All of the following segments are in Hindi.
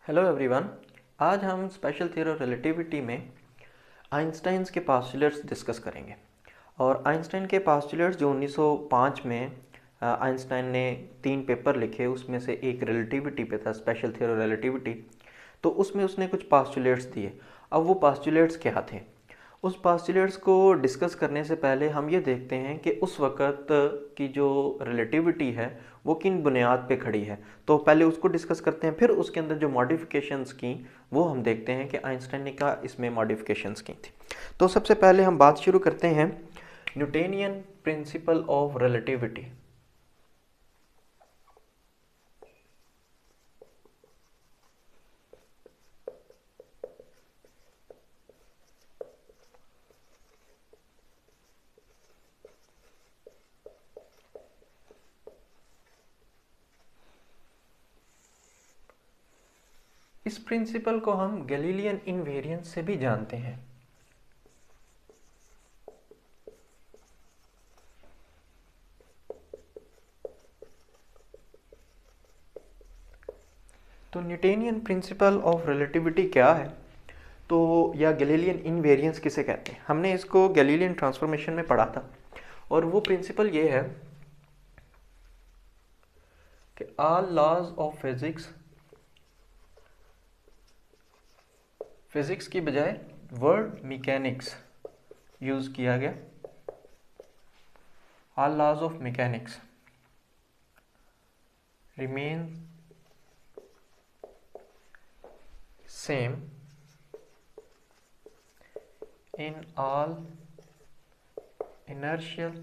Hello everyone. आज हम स्पेशल थियरी ऑफ रिलेटिविटी में आइंस्टाइन्स के पास्टुलेट्स डिस्कस करेंगे। और आइंस्टाइन के पास्टुलेट्स जो 1905 में आइंस्टाइन ने 3 पेपर लिखे, उसमें से एक रिलेटिविटी पे था, स्पेशल थियरी ऑफ रिलेटिविटी। तो उसमें उसने कुछ पास्टुलेट्स दिए। अब वो पास्टुलेट्स क्या थे? उस पास्टुलेट्स को डिस्कस करने से पहले हम ये देखते हैं कि उस वक़्त की जो रिलेटिविटी है वो किन बुनियाद पे खड़ी है। तो पहले उसको डिस्कस करते हैं, फिर उसके अंदर जो मॉडिफिकेशंस की वो हम देखते हैं कि आइंस्टाइन ने क्या इसमें मॉडिफिकेशंस की थी। तो सबसे पहले हम बात शुरू करते हैं न्यूटोनियन प्रिंसिपल ऑफ रिलेटिविटी। इस प्रिंसिपल को हम गैलीलियन इनवेरिएंस से भी जानते हैं। तो न्यूटोनियन प्रिंसिपल ऑफ रिलेटिविटी क्या है, तो या गैलीलियन इनवेरिएंस किसे कहते हैं? हमने इसको गैलीलियन ट्रांसफॉर्मेशन में पढ़ा था। और वो प्रिंसिपल ये है कि ऑल लॉज ऑफ फिजिक्स की बजाय वर्ड मैकेनिक्स यूज किया गया। All laws of mechanics remain same in all inertial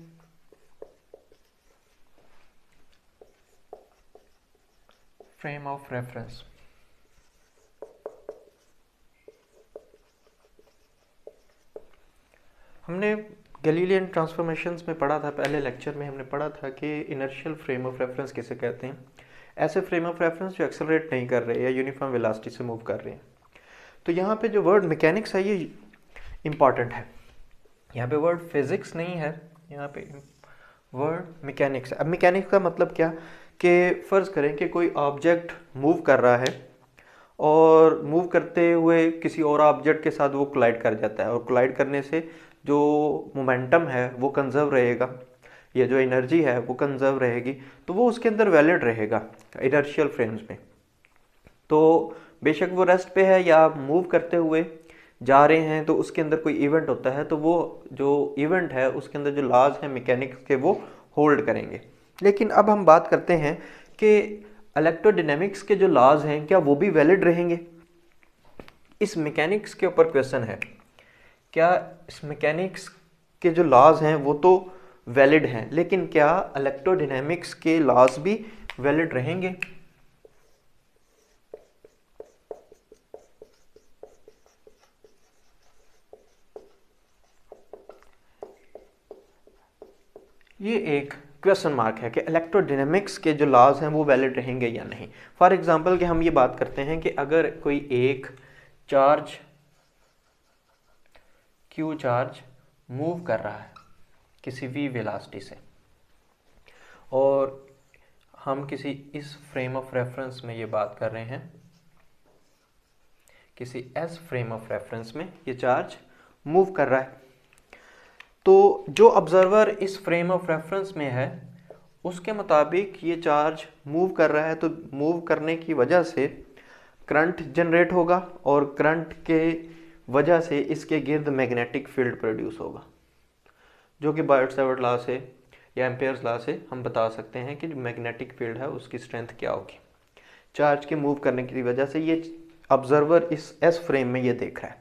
frame of reference। हमने गैलीलियन ट्रांसफॉर्मेशंस में पढ़ा था, पहले लेक्चर में हमने पढ़ा था कि इनर्शियल फ्रेम ऑफ रेफरेंस किसे कहते हैं। ऐसे फ्रेम ऑफ रेफरेंस जो एक्सेलरेट नहीं कर रहे या यूनिफॉर्म वेलोसिटी से मूव कर रहे हैं। तो यहाँ पे जो वर्ड मैकेनिक्स है ये इम्पॉर्टेंट है। यहाँ पे वर्ड फिजिक्स नहीं है, यहाँ पे वर्ड मैकेनिक्स है। अब मैकेनिक्स का मतलब क्या कि फ़र्ज़ करें कि कोई ऑब्जेक्ट मूव कर रहा है और मूव करते हुए किसी और ऑब्जेक्ट के साथ वो कोलाइड कर जाता है, और कोलाइड करने से जो मोमेंटम है वो कंजर्व रहेगा, या जो एनर्जी है वो कंजर्व रहेगी, तो वो उसके अंदर वैलिड रहेगा इनर्शियल फ्रेम्स में। तो बेशक वो रेस्ट पे है या मूव करते हुए जा रहे हैं, तो उसके अंदर कोई इवेंट होता है, तो वो जो इवेंट है उसके अंदर जो लॉज हैं मैकेनिक्स के वो होल्ड करेंगे। लेकिन अब हम बात करते हैं कि इलेक्ट्रोडायनेमिक्स के जो लॉज हैं क्या वो भी वैलिड रहेंगे? इस मैकेनिक्स के ऊपर क्वेश्चन है, क्या इस मैकेनिक्स के जो लॉज हैं वो तो वैलिड हैं, लेकिन क्या इलेक्ट्रोडायनेमिक्स के लॉज भी वैलिड रहेंगे? ये एक क्वेश्चन मार्क है कि इलेक्ट्रोडायनेमिक्स के जो लॉज हैं वो वैलिड रहेंगे या नहीं। फॉर एग्जांपल कि हम ये बात करते हैं कि अगर कोई एक चार्ज क्यू चार्ज मूव कर रहा है किसी v वेलोसिटी से, और हम किसी इस फ्रेम ऑफ रेफरेंस में ये बात कर रहे हैं, किसी s फ्रेम ऑफ रेफरेंस में ये चार्ज मूव कर रहा है, तो जो ऑब्जर्वर इस फ्रेम ऑफ रेफरेंस में है उसके मुताबिक ये चार्ज मूव कर रहा है, तो मूव करने की वजह से करंट जनरेट होगा, और करंट के वजह से इसके गिर्द मैग्नेटिक फील्ड प्रोड्यूस होगा, जो कि बायोट-सावर्ट लॉ से या एम्पेयर्स लॉ से हम बता सकते हैं कि जो मैग्नेटिक फील्ड है उसकी स्ट्रेंथ क्या होगी। चार्ज के मूव करने की वजह से ये ऑब्जर्वर इस एस फ्रेम में ये देख रहा है।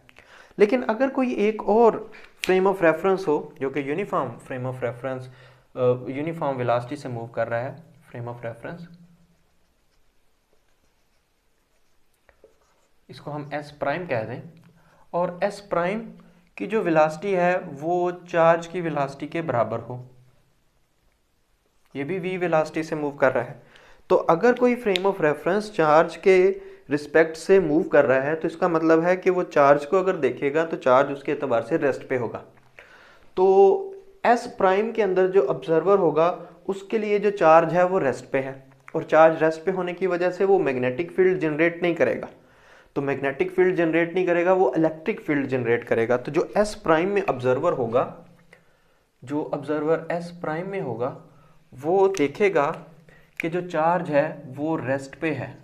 लेकिन अगर कोई एक और फ्रेम ऑफ रेफरेंस हो जो कि uniform frame of reference, uniform velocity से मूव कर रहा है, फ्रेम ऑफ रेफरेंस, इसको हम एस प्राइम कह दें, और एस प्राइम की जो वेलोसिटी है वो चार्ज की वेलोसिटी के बराबर हो, ये भी v वेलोसिटी से मूव कर रहा है। तो अगर कोई फ्रेम ऑफ रेफरेंस चार्ज के रिस्पेक्ट से मूव कर रहा है, तो इसका मतलब है कि वो चार्ज को अगर देखेगा तो चार्ज उसके एतबार से रेस्ट पे होगा। तो एस प्राइम के अंदर जो ऑब्जर्वर होगा उसके लिए जो चार्ज है वो रेस्ट पे है, और चार्ज रेस्ट पे होने की वजह से वो मैग्नेटिक फील्ड जनरेट नहीं करेगा। तो मैग्नेटिक फील्ड जनरेट नहीं करेगा, वो इलेक्ट्रिक फील्ड जनरेट करेगा। तो जो एस प्राइम में ऑब्जर्वर होगा, जो ऑब्जर्वर एस प्राइम में होगा, वो देखेगा कि जो चार्ज है वो रेस्ट पे है।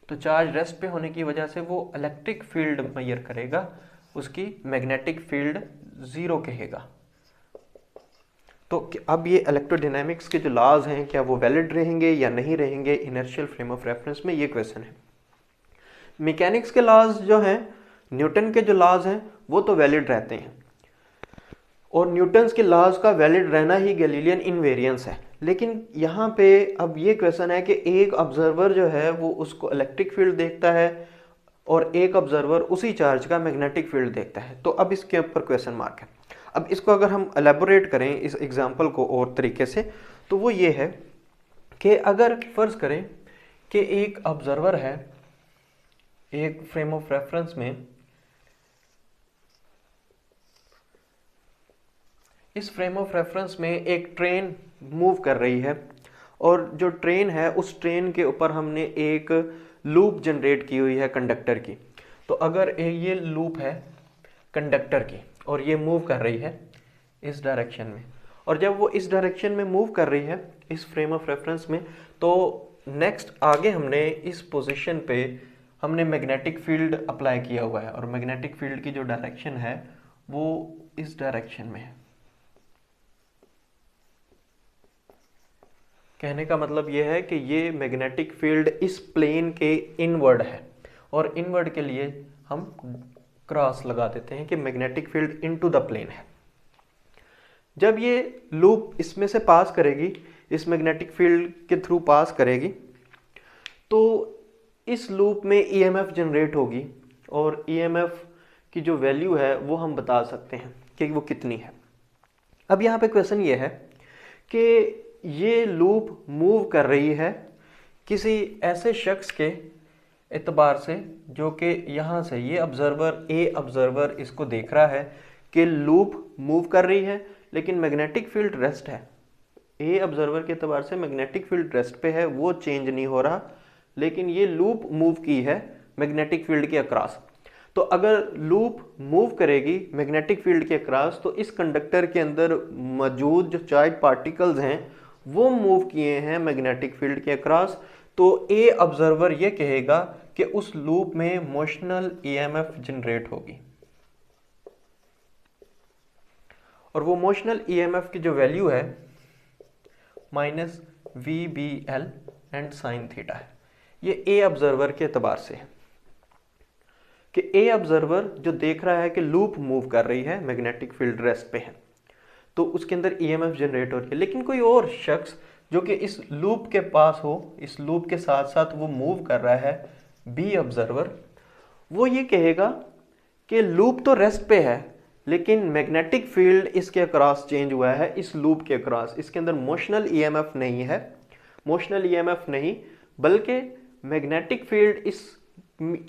तो चार्ज रेस्ट पे होने की वजह से वो इलेक्ट्रिक फील्ड मेजर करेगा, उसकी मैग्नेटिक फील्ड जीरो कहेगा। तो अब ये इलेक्ट्रोडायनामिक्स के जो लॉज हैं क्या वो वैलिड रहेंगे या नहीं रहेंगे इनर्शियल फ्रेम ऑफ रेफरेंस में, ये क्वेश्चन है। मैकेनिक्स के लॉज जो हैं, न्यूटन के जो लॉज हैं वो तो वैलिड रहते हैं, और न्यूटन्स के लॉज का वैलिड रहना ही गैलीलियन इनवेरियंस है। लेकिन यहाँ पे अब ये क्वेश्चन है कि एक ऑब्जर्वर जो है वो उसको इलेक्ट्रिक फील्ड देखता है और एक ऑब्जर्वर उसी चार्ज का मैग्नेटिक फील्ड देखता है। तो अब इसके ऊपर क्वेश्चन मार्क है। अब इसको अगर हम एलेबोरेट करें इस एग्जांपल को और तरीके से, तो वो ये है कि अगर फर्ज करें कि एक ऑब्जर्वर है, एक फ्रेम ऑफ रेफरेंस में, इस फ्रेम ऑफ रेफरेंस में एक ट्रेन मूव कर रही है, और जो ट्रेन है उस ट्रेन के ऊपर हमने एक लूप जनरेट की हुई है कंडक्टर की। तो अगर ये लूप है कंडक्टर की और ये मूव कर रही है इस डायरेक्शन में, और जब वो इस डायरेक्शन में मूव कर रही है इस फ्रेम ऑफ रेफरेंस में, तो नेक्स्ट आगे हमने इस पोजीशन पे हमने मैग्नेटिक फील्ड अप्लाई किया हुआ है, और मैग्नेटिक फील्ड की जो डायरेक्शन है वो इस डायरेक्शन में है। कहने का मतलब ये है कि ये मैग्नेटिक फील्ड इस प्लेन के इनवर्ड है, और इनवर्ड के लिए हम क्रॉस लगा देते हैं कि magnetic field into the plane है। जब ये लूप इसमें से पास करेगी, इस मैग्नेटिक फील्ड के थ्रू पास करेगी, तो इस लूप में ईएमएफ जनरेट होगी, और ईएमएफ की जो वैल्यू है वो हम बता सकते हैं कि वो कितनी है। अब यहाँ पे क्वेश्चन ये है कि ये लूप मूव कर रही है किसी ऐसे शख्स के एतबार से जो कि यहाँ से ये ऑब्जर्वर, ए ऑब्जर्वर इसको देख रहा है कि लूप मूव कर रही है लेकिन मैग्नेटिक फील्ड रेस्ट है। ए ऑब्जर्वर के एतबार से मैग्नेटिक फील्ड रेस्ट पे है, वो चेंज नहीं हो रहा, लेकिन ये लूप मूव की है मैग्नेटिक फील्ड के अक्रॉस। तो अगर लूप मूव करेगी मैग्नेटिक फील्ड के अक्रॉस, तो इस कंडक्टर के अंदर मौजूद जो चार्ज पार्टिकल्स हैं वो मूव किए हैं मैग्नेटिक फील्ड के अक्रॉस। तो ए ऑब्जर्वर ये कहेगा कि उस लूप में मोशनल ईएमएफ जनरेट होगी, और वो मोशनल ईएमएफ की जो वैल्यू है minus VBL and sine theta है। ये ए ऑब्जर्वर के एतबार से है कि ए ऑब्जर्वर जो देख रहा है कि लूप मूव कर रही है मैग्नेटिक फील्ड रेस्ट पे है, तो उसके अंदर ईएमएफ जनरेट हो रही है। लेकिन कोई और शख्स जो कि इस लूप के पास हो, इस लूप के साथ साथ वो मूव कर रहा है, बी ऑब्जर्वर, वो ये कहेगा कि लूप तो रेस्ट पे है लेकिन मैग्नेटिक फील्ड इसके अक्रॉस चेंज हुआ है, इस लूप के अक्रॉस, इसके अंदर मोशनल ईएमएफ नहीं है, मोशनल ईएमएफ नहीं, बल्कि मैग्नेटिक फील्ड इस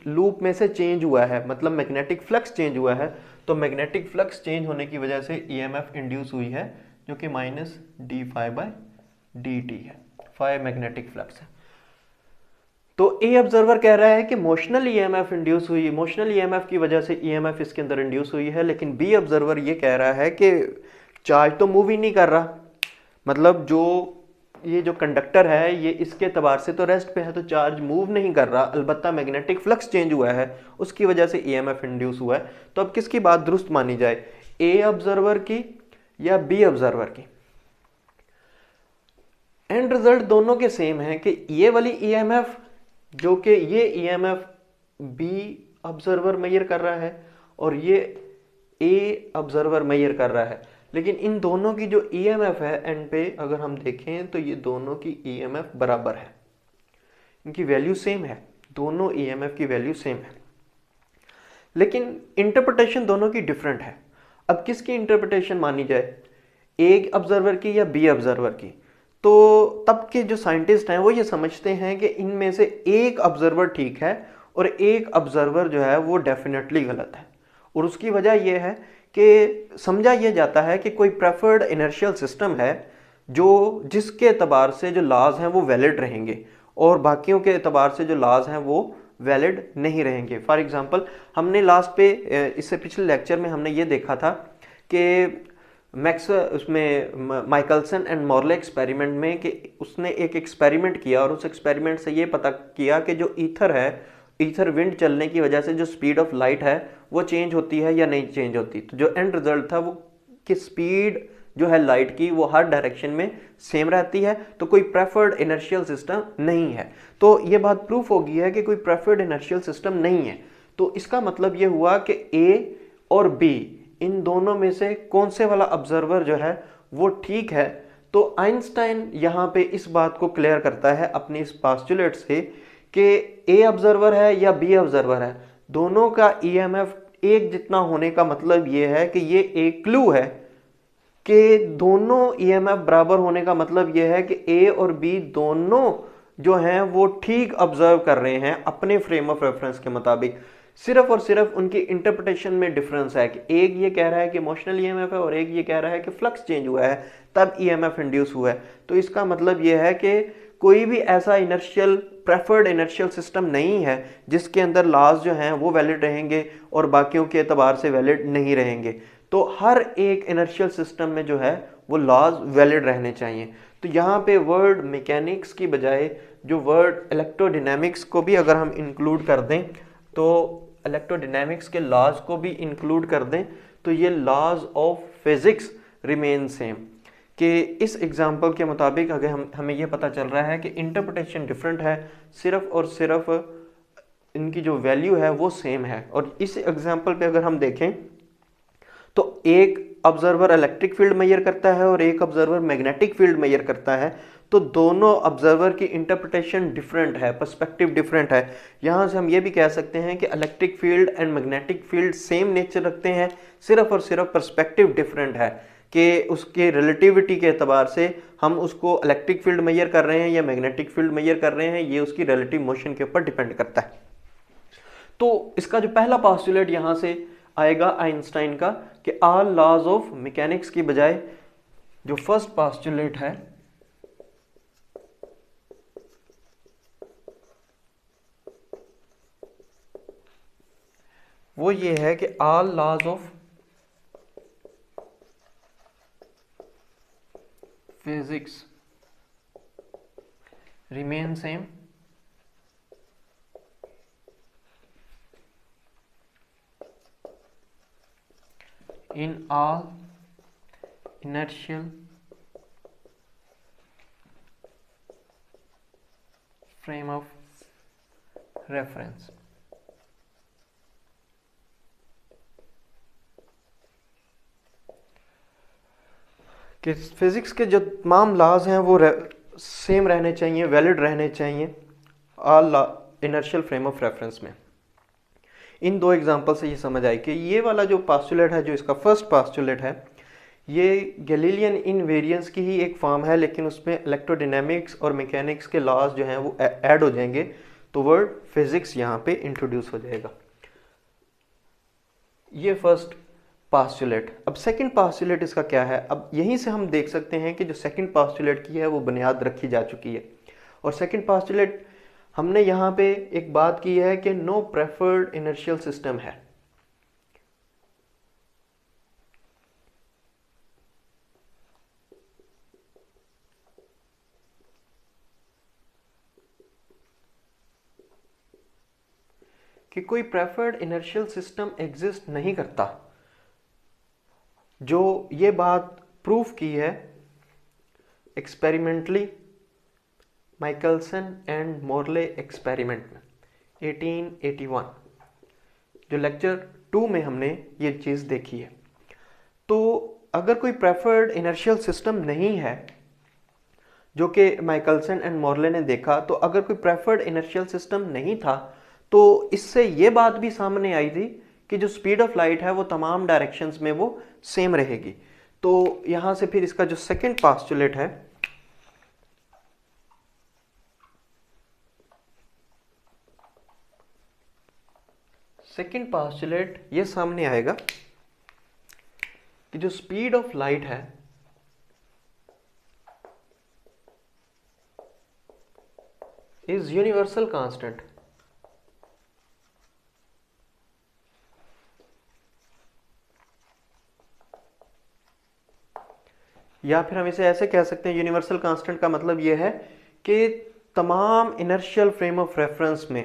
लूप में से चेंज हुआ है, मतलब मैग्नेटिक फ्लक्स चेंज हुआ है। तो मैग्नेटिक फ्लक्स चेंज होने की वजह से ईएमएफ इंड्यूस हुई है जो कि माइनस d∅dt है, फाइ मैग्नेटिक फ्लक्स है। तो ए ऑब्जर्वर कह रहा है कि मोशनल ईएमएफ इंड्यूस हुई, मोशनल ईएमएफ की वजह से ईएमएफ इसके अंदर इंड्यूस हुई है, लेकिन बी ऑब्जर्वर ये कह रहा है कि चार्ज तो मूव ही नहीं कर रहा, मतलब जो ये जो कंडक्टर है ये इसके एतबार से तो रेस्ट पे है, तो चार्ज मूव नहीं कर रहा, अलबत्ता मैग्नेटिक फ्लक्स चेंज हुआ है, उसकी वजह से ईएमएफ इंड्यूस हुआ है। तो अब किसकी बात दुरुस्त मानी जाए, ए ऑब्जर्वर की या बी ऑब्जर्वर की? एंड रिजल्ट दोनों के सेम है कि ये वाली ईएमएफ जो कि ये ईएमएफ बी ऑब्जर्वर मेजर कर रहा है और ये ए ऑब्जर्वर मेजर कर रहा है, लेकिन इन दोनों की जो ईएमएफ है एंड पे अगर हम देखें तो ये दोनों की ईएमएफ बराबर है, इनकी वैल्यू सेम है, दोनों ईएमएफ की वैल्यू सेम है, लेकिन इंटरप्रिटेशन दोनों की डिफरेंट है। अब किसकी इंटरप्रिटेशन मानी जाए, ए ऑब्जर्वर की या बी ऑब्जर्वर की? तो तब के जो साइंटिस्ट हैं वो ये समझते हैं कि इनमें से एक ऑब्जर्वर ठीक है और एक ऑब्जर्वर जो है वो डेफिनेटली गलत है, और उसकी वजह यह है कि समझा यह जाता है कि कोई प्रेफर्ड इनर्शियल सिस्टम है जो जिसके एतबार से जो लॉज हैं वो वैलिड रहेंगे और बाकियों के एतबार से जो लॉज हैं वो वैलिड नहीं रहेंगे। फॉर एग्जांपल हमने लास्ट पे इससे पिछले लेक्चर में हमने ये देखा था कि मैक्स उसमें माइकलसन एंड मॉर्ले एक्सपेरिमेंट में कि उसने एक एक्सपेरिमेंट किया और उस एक्सपेरिमेंट से ये पता किया कि जो ईथर है, ईथर विंड चलने की वजह से जो स्पीड ऑफ लाइट है वो चेंज होती है या नहीं चेंज होती। तो जो एंड रिजल्ट था वो कि स्पीड जो है लाइट की वो हर डायरेक्शन में सेम रहती है, तो कोई प्रेफर्ड इनर्शियल सिस्टम नहीं है। तो ये बात प्रूफ हो गई है कि कोई प्रेफर्ड इनर्शियल सिस्टम नहीं है। तो इसका मतलब ये हुआ कि ए और बी इन दोनों में से कौन से वाला ऑब्जर्वर जो है वो ठीक है। तो आइंस्टाइन यहाँ पे इस बात को क्लियर करता है अपनी इस पास्टुलेट से कि ए ऑब्जर्वर है या बी ऑब्जर्वर है, दोनों का ईएमएफ एक जितना होने का मतलब ये है कि ये एक क्लू है कि दोनों ईएमएफ बराबर होने का मतलब यह है कि ए और बी दोनों जो हैं वो ठीक ऑब्जर्व कर रहे हैं अपने फ्रेम ऑफ रेफरेंस के मुताबिक। सिर्फ और सिर्फ उनकी इंटरप्रिटेशन में डिफरेंस है कि एक ये कह रहा है कि इमोशनल ईएमएफ है और एक ये कह रहा है कि फ्लक्स चेंज हुआ है तब ईएमएफ इंड्यूस हुआ है। तो इसका मतलब यह है कि कोई भी ऐसा इनर्शियल प्रेफर्ड इनर्शियल सिस्टम नहीं है जिसके अंदर लॉज जो हैं वो वैलिड रहेंगे और बाकियों के एतबार से वैलिड नहीं रहेंगे। तो हर एक इनर्शियल सिस्टम में जो है वो लॉज वैलिड रहने चाहिए। तो यहाँ पे वर्ड मैकेनिक्स की बजाय जो वर्ड इलेक्ट्रोडायनेमिक्स को भी अगर हम इंक्लूड कर दें, तो इलेक्ट्रोडायनेमिक्स के लॉज को भी इंक्लूड कर दें, तो ये laws of physics remain same. कि इस एग्जाम्पल के मुताबिक अगर हमें यह पता चल रहा है कि इंटरप्रिटेशन डिफरेंट है, सिर्फ और सिर्फ इनकी जो वैल्यू है वो सेम है। और इस एग्जाम्पल पे अगर हम देखें तो एक ऑब्जर्वर इलेक्ट्रिक फील्ड मेजर करता है और एक ऑब्जर्वर मैग्नेटिक फील्ड मेजर करता है, तो दोनों ऑब्जर्वर की इंटरप्रिटेशन डिफरेंट है, पर्सपेक्टिव डिफरेंट है। यहां से हम ये भी कह सकते हैं कि electric field and magnetic field same nature रखते हैं, सिर्फ और सिर्फ पर्सपेक्टिव डिफरेंट है कि उसके रिलेटिविटी के एतबार से हम उसको इलेक्ट्रिक फील्ड मेजर कर रहे हैं या मैग्नेटिक फील्ड मेजर कर रहे हैं, ये उसकी रिलेटिव मोशन के ऊपर डिपेंड करता है। तो इसका जो पहला पोस्टुलेट यहां से आएगा आइंस्टाइन का कि ऑल लॉज ऑफ मैकेनिक्स की बजाय जो फर्स्ट पोस्टुलेट है वो ये है कि all laws of physics remain same in all inertial frame of reference। कि फिजिक्स के जो तमाम लॉज हैं वो सेम रहने चाहिए, वैलिड रहने चाहिए all inertial frame of reference में। इन दो एग्जांपल से ये समझ आई कि ये वाला जो पोस्टुलेट है, जो इसका फर्स्ट पोस्टुलेट है, ये गैलीलियन इनवेरियंस की ही एक फॉर्म है, लेकिन उसमें इलेक्ट्रोडायनेमिक्स और मैकेनिक्स के लॉज जो हैं वो ऐड हो जाएंगे, तो वर्ड फिजिक्स यहाँ पे इंट्रोड्यूस हो जाएगा। ये फर्स्ट पोस्टुलेट। अब सेकंड पोस्टुलेट इसका क्या है? अब यहीं से हम देख सकते हैं कि जो सेकंड पोस्टुलेट की है वो बुनियाद रखी जा चुकी है। और सेकंड पोस्टुलेट हमने यहाँ पे एक बात की है कि नो प्रेफर्ड इनर्शियल सिस्टम है। कि कोई प्रेफर्ड इनर्शियल सिस्टम एग्जिस्ट नहीं करता। जो ये बात प्रूफ की है experimentally Michelson and Morley experiment में 1881, जो लेक्चर 2 में हमने ये चीज़ देखी है। तो अगर कोई प्रेफर्ड इनर्शियल सिस्टम नहीं है, जो कि माइकलसन एंड मोर्ले ने देखा, तो अगर कोई प्रेफर्ड इनर्शियल सिस्टम नहीं था तो इससे ये बात भी सामने आई थी कि जो स्पीड ऑफ लाइट है वो तमाम डायरेक्शंस में वो सेम रहेगी। तो यहां से फिर इसका जो सेकंड पोस्टुलेट है, सेकंड पोस्टुलेट ये सामने आएगा कि जो स्पीड ऑफ लाइट है इज यूनिवर्सल कांस्टेंट या फिर हम इसे ऐसे कह सकते हैं, यूनिवर्सल कांस्टेंट का मतलब ये है कि तमाम इनर्शियल फ्रेम ऑफ रेफरेंस में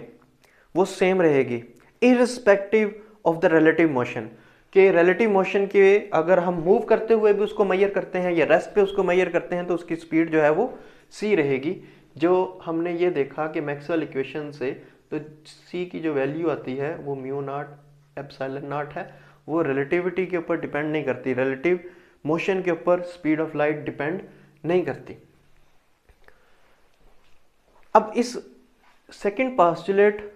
वो सेम रहेगी irrespective of the relative motion. कि रिलेटिव मोशन के अगर हम मूव करते हुए भी उसको मेजर करते हैं या रेस्ट पे उसको मेजर करते हैं तो उसकी स्पीड जो है वो c रहेगी। जो हमने ये देखा कि मैक्सवेल इक्वेशन से तो c की जो वैल्यू आती है वो म्यू नॉट एप्सिलॉन नॉट है, वो रिलेटिविटी के ऊपर डिपेंड नहीं करती, रिलेटिव मोशन के ऊपर स्पीड ऑफ लाइट डिपेंड नहीं करती। अब इस सेकंड पोस्टुलेट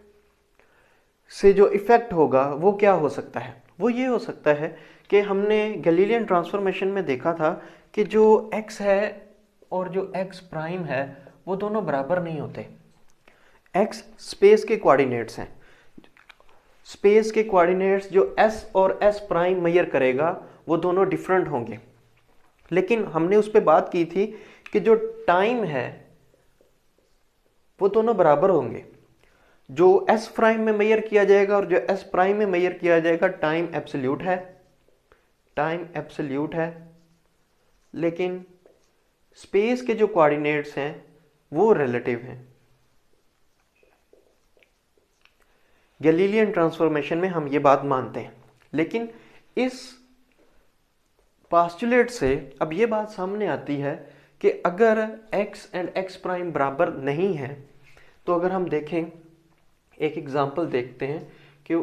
से जो इफेक्ट होगा वो क्या हो सकता है, वो ये हो सकता है कि हमने गैलीलियन ट्रांसफॉर्मेशन में देखा था कि जो x है और जो x प्राइम है वो दोनों बराबर नहीं होते। x स्पेस के कोऑर्डिनेट्स हैं, स्पेस के कोऑर्डिनेट्स जो s और s प्राइम मेजर करेगा वो दोनों डिफरेंट होंगे। लेकिन हमने उस पर बात की थी कि जो टाइम है वो दोनों बराबर होंगे। जो s प्राइम में मेजर किया जाएगा और जो s प्राइम में मेजर किया जाएगा टाइम एब्सोल्यूट है, टाइम एब्सोल्यूट है, लेकिन स्पेस के जो कोऑर्डिनेट्स हैं वो रिलेटिव हैं। गैलीलियन ट्रांसफॉर्मेशन में हम ये बात मानते हैं, लेकिन इस पोस्टुलेट से अब ये बात सामने आती है कि अगर x एंड x प्राइम बराबर नहीं है तो अगर हम देखें, एक एग्जांपल देखते हैं कि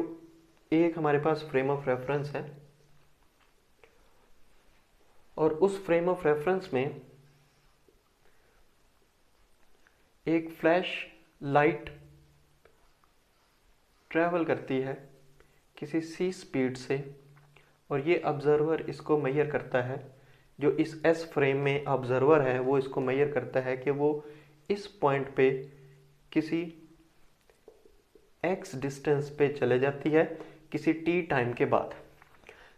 एक हमारे पास फ्रेम ऑफ रेफरेंस है और उस फ्रेम ऑफ रेफरेंस में एक फ्लैश लाइट ट्रैवल करती है किसी c स्पीड से और ये ऑब्जर्वर इसको मेजर करता है। जो इस s फ्रेम में ऑब्जर्वर है वो इसको मेजर करता है कि वो इस पॉइंट पे किसी x डिस्टेंस पे चले जाती है किसी t टाइम के बाद,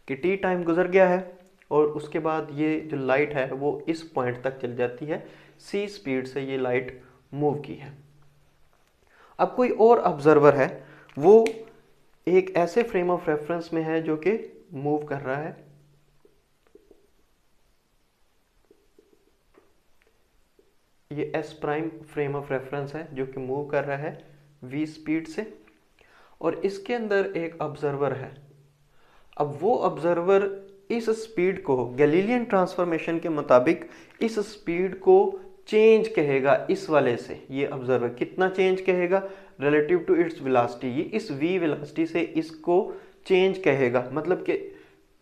कि t टाइम गुजर गया है और उसके बाद ये जो लाइट है वो इस पॉइंट तक चल जाती है, c स्पीड से ये लाइट मूव की है। अब कोई और ऑब्जर्वर है, वो एक ऐसे फ्रेम ऑफ रेफरेंस में है जो कि मूव कर रहा है, ये s prime frame of reference है जो कि मूव कर रहा है v स्पीड से, और इसके अंदर एक ऑब्जर्वर है। अब वो ऑब्जर्वर इस स्पीड को गैलीलियन ट्रांसफॉर्मेशन के मुताबिक इस स्पीड को चेंज कहेगा इस वाले से। ये ऑब्जर्वर कितना चेंज कहेगा, रिलेटिव टू इट्स वेलोसिटी, ये इस v वेलोसिटी से इसको चेंज कहेगा, मतलब कि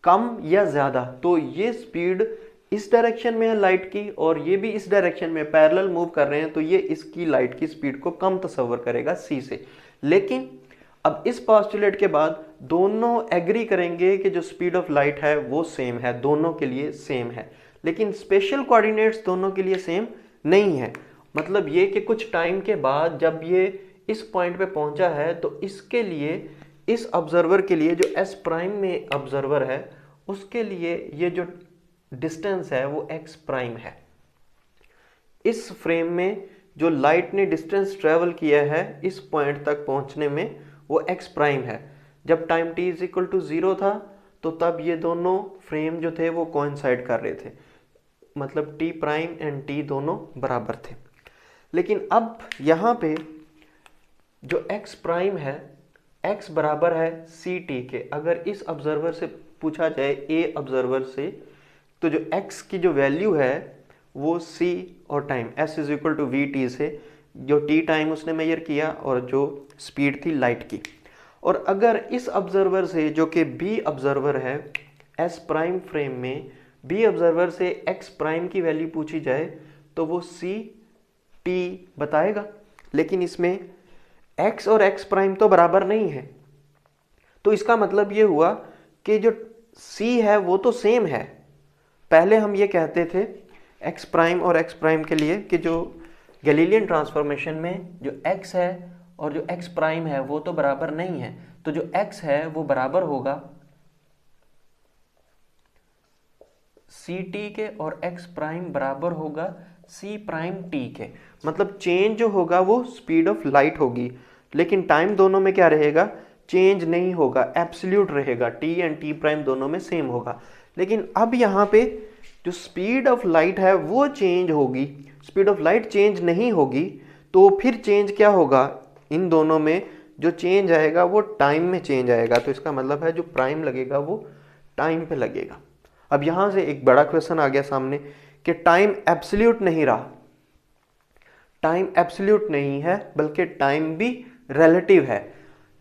कम या ज़्यादा। तो ये स्पीड इस डायरेक्शन में है लाइट की और ये भी इस डायरेक्शन में पैरेलल मूव कर रहे हैं, तो ये इसकी लाइट की स्पीड को कम तस्वर करेगा c से। लेकिन अब इस पोस्टुलेट के बाद दोनों एग्री करेंगे कि जो स्पीड ऑफ लाइट है वो सेम है, दोनों के लिए सेम है, लेकिन स्पेशल कोऑर्डिनेट्स दोनों के लिए सेम नहीं है। मतलब ये कि कुछ टाइम के बाद जब ये इस पॉइंट पे पहुंचा है तो इसके लिए, इस ऑब्जर्वर के लिए जो s प्राइम में ऑब्जर्वर है उसके लिए ये जो डिस्टेंस है वो x प्राइम है। इस फ्रेम में जो लाइट ने डिस्टेंस ट्रेवल किया है इस पॉइंट तक पहुंचने में वो x प्राइम है। जब time t is equal to 0 था तो तब ये दोनों फ्रेम जो थे वो कोइंसाइड कर रहे थे, मतलब t प्राइम एंड t दोनों बराबर थे। लेकिन अब यहाँ पे जो x प्राइम है, x बराबर है ct के। अगर इस ऑब्जर्वर से पूछा जाए, a ऑब्जर्वर से, तो जो x की जो वैल्यू है वो c और time s is equal to v t से, जो t टाइम उसने मेजर किया और जो स्पीड थी लाइट की। और अगर इस ऑब्जर्वर से जो कि b ऑब्जर्वर है s प्राइम फ्रेम में, b ऑब्जर्वर से x प्राइम की वैल्यू पूछी जाए तो वो c t बताएगा, लेकिन इसमें x और x प्राइम तो बराबर नहीं है। तो इसका मतलब ये हुआ कि जो c है वो तो सेम है। पहले हम ये कहते थे x प्राइम और x प्राइम के लिए कि जो गैलीलियन ट्रांसफॉर्मेशन में जो x है और जो x प्राइम है वो तो बराबर नहीं है, तो जो x है वो बराबर होगा ct के और x प्राइम बराबर होगा c प्राइम t के। मतलब चेंज जो होगा वो स्पीड ऑफ लाइट होगी, लेकिन टाइम दोनों में क्या रहेगा, चेंज नहीं होगा, एब्सोल्यूट रहेगा, t एंड t प्राइम दोनों में सेम होगा। लेकिन अब यहाँ पे जो स्पीड ऑफ लाइट है वो चेंज होगी, स्पीड ऑफ लाइट चेंज नहीं होगी, तो फिर चेंज क्या होगा, इन दोनों में जो चेंज आएगा वो टाइम में चेंज आएगा। तो इसका मतलब है जो प्राइम लगेगा वो टाइम पे लगेगा। अब यहां से एक बड़ा क्वेश्चन आ गया सामने कि टाइम एब्सोल्यूट नहीं रहा, टाइम एब्सोल्यूट नहीं है बल्कि टाइम भी रिलेटिव है।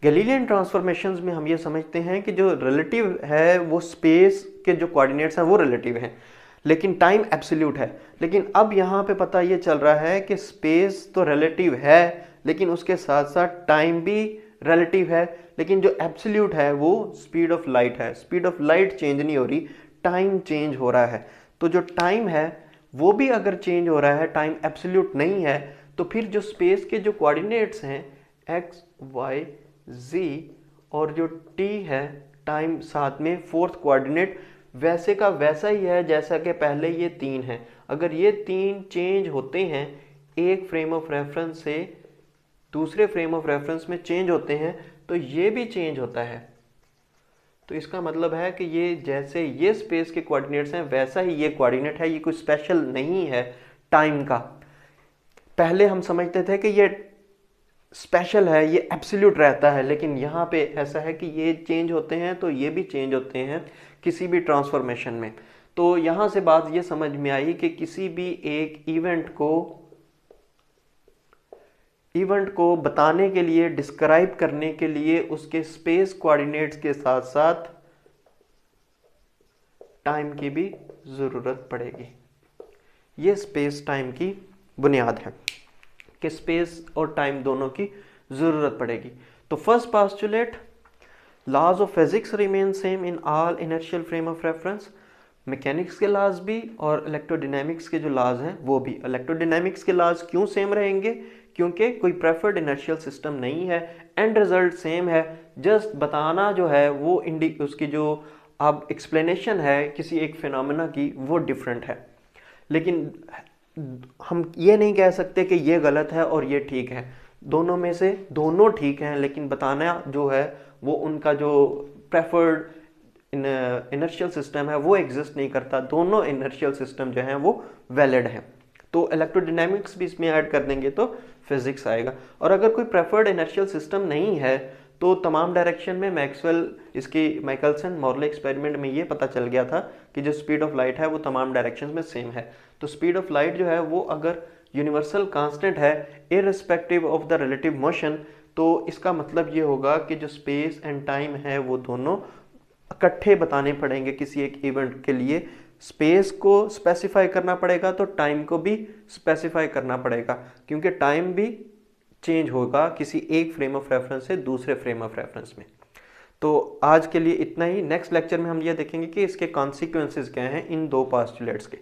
गैलीलियन ट्रांसफॉर्मेशंस में हम ये समझते हैं कि जो रिलेटिव है वो स्पेस के जो कोऑर्डिनेट्स हैं वो रिलेटिव हैं, लेकिन टाइम एब्सोल्यूट है। लेकिन अब यहाँ पे पता ये चल रहा है कि स्पेस तो रिलेटिव है लेकिन उसके साथ साथ टाइम भी रिलेटिव है, लेकिन जो एब्सोल्यूट है वो स्पीड ऑफ लाइट है। स्पीड ऑफ लाइट चेंज नहीं हो रही, टाइम चेंज हो रहा है। तो जो टाइम है वो भी अगर चेंज हो रहा है, टाइम एब्सोल्यूट नहीं है, तो फिर जो स्पेस के जो कोऑर्डिनेट्स हैं x, y, z और जो t है टाइम साथ में फोर्थ कोऑर्डिनेट वैसे का वैसा ही है जैसा कि पहले ये तीन है। अगर ये तीन चेंज होते हैं, एक फ्रेम ऑफ रेफरेंस से दूसरे फ्रेम ऑफ रेफरेंस में चेंज होते हैं, तो ये भी चेंज होता है। तो इसका मतलब है कि ये जैसे ये स्पेस के कोऑर्डिनेट्स हैं वैसा ही ये कोऑर्डिनेट है, ये कोई स्पेशल नहीं है टाइम का। पहले हम समझते थे कि ये स्पेशल है, ये एब्सोल्यूट रहता है, लेकिन यहाँ पे ऐसा है कि ये चेंज होते हैं तो ये भी चेंज होते हैं किसी भी ट्रांसफॉर्मेशन में। तो यहाँ से बात ये समझ में आई कि किसी भी एक इवेंट को बताने के लिए, डिस्क्राइब करने के लिए उसके स्पेस कोऑर्डिनेट्स के साथ साथ टाइम की भी ज़रूरत पड़ेगी। ये स्पेस टाइम की बुनियाद है कि स्पेस और टाइम दोनों की ज़रूरत पड़ेगी। तो first postulate, laws of physics remain same in all inertial frame of reference. Mechanics के लॉज भी और इलेक्ट्रोडायनेमिक्स के जो लॉज हैं वो भी। इलेक्ट्रोडायनेमिक्स के लॉज क्यों सेम रहेंगे, क्योंकि कोई प्रेफर्ड इनर्शियल सिस्टम नहीं है, एंड रिजल्ट सेम है, जस्ट बताना जो है वो उसकी जो अब एक्सप्लेनेशन है किसी एक फिनोमेना की वो डिफरेंट है। लेकिन हम ये नहीं कह सकते कि ये गलत है और ये ठीक है, दोनों में से दोनों ठीक हैं, लेकिन बताना जो है वो उनका जो प्रेफर्ड इनर्शियल सिस्टम है वो एग्जिस्ट नहीं करता। दोनों इनर्शियल सिस्टम जो हैं वो वैलिड हैं। तो इलेक्ट्रोडायनेमिक्स भी इसमें ऐड कर देंगे तो फिजिक्स आएगा। और अगर कोई प्रेफर्ड इनर्शियल सिस्टम नहीं है तो तमाम डायरेक्शन में मैक्सवेल, इसकी माइकलसन मॉर्ले एक्सपेरिमेंट में ये पता चल गया था कि जो स्पीड ऑफ लाइट है वो तमाम डायरेक्शन में सेम है। तो स्पीड ऑफ लाइट जो है वो अगर यूनिवर्सल कांस्टेंट है irrespective of the relative motion, तो इसका मतलब ये होगा कि जो स्पेस एंड टाइम है वो दोनों इकट्ठे बताने पड़ेंगे किसी एक इवेंट के लिए। स्पेस को स्पेसिफाई करना पड़ेगा तो टाइम को भी स्पेसिफाई करना पड़ेगा, क्योंकि टाइम भी चेंज होगा किसी एक फ्रेम ऑफ रेफरेंस से दूसरे फ्रेम ऑफ रेफरेंस में। तो आज के लिए इतना ही। नेक्स्ट लेक्चर में हम ये देखेंगे कि इसके कॉन्सिक्वेंसेस क्या हैं इन दो पास्टुलेट्स के।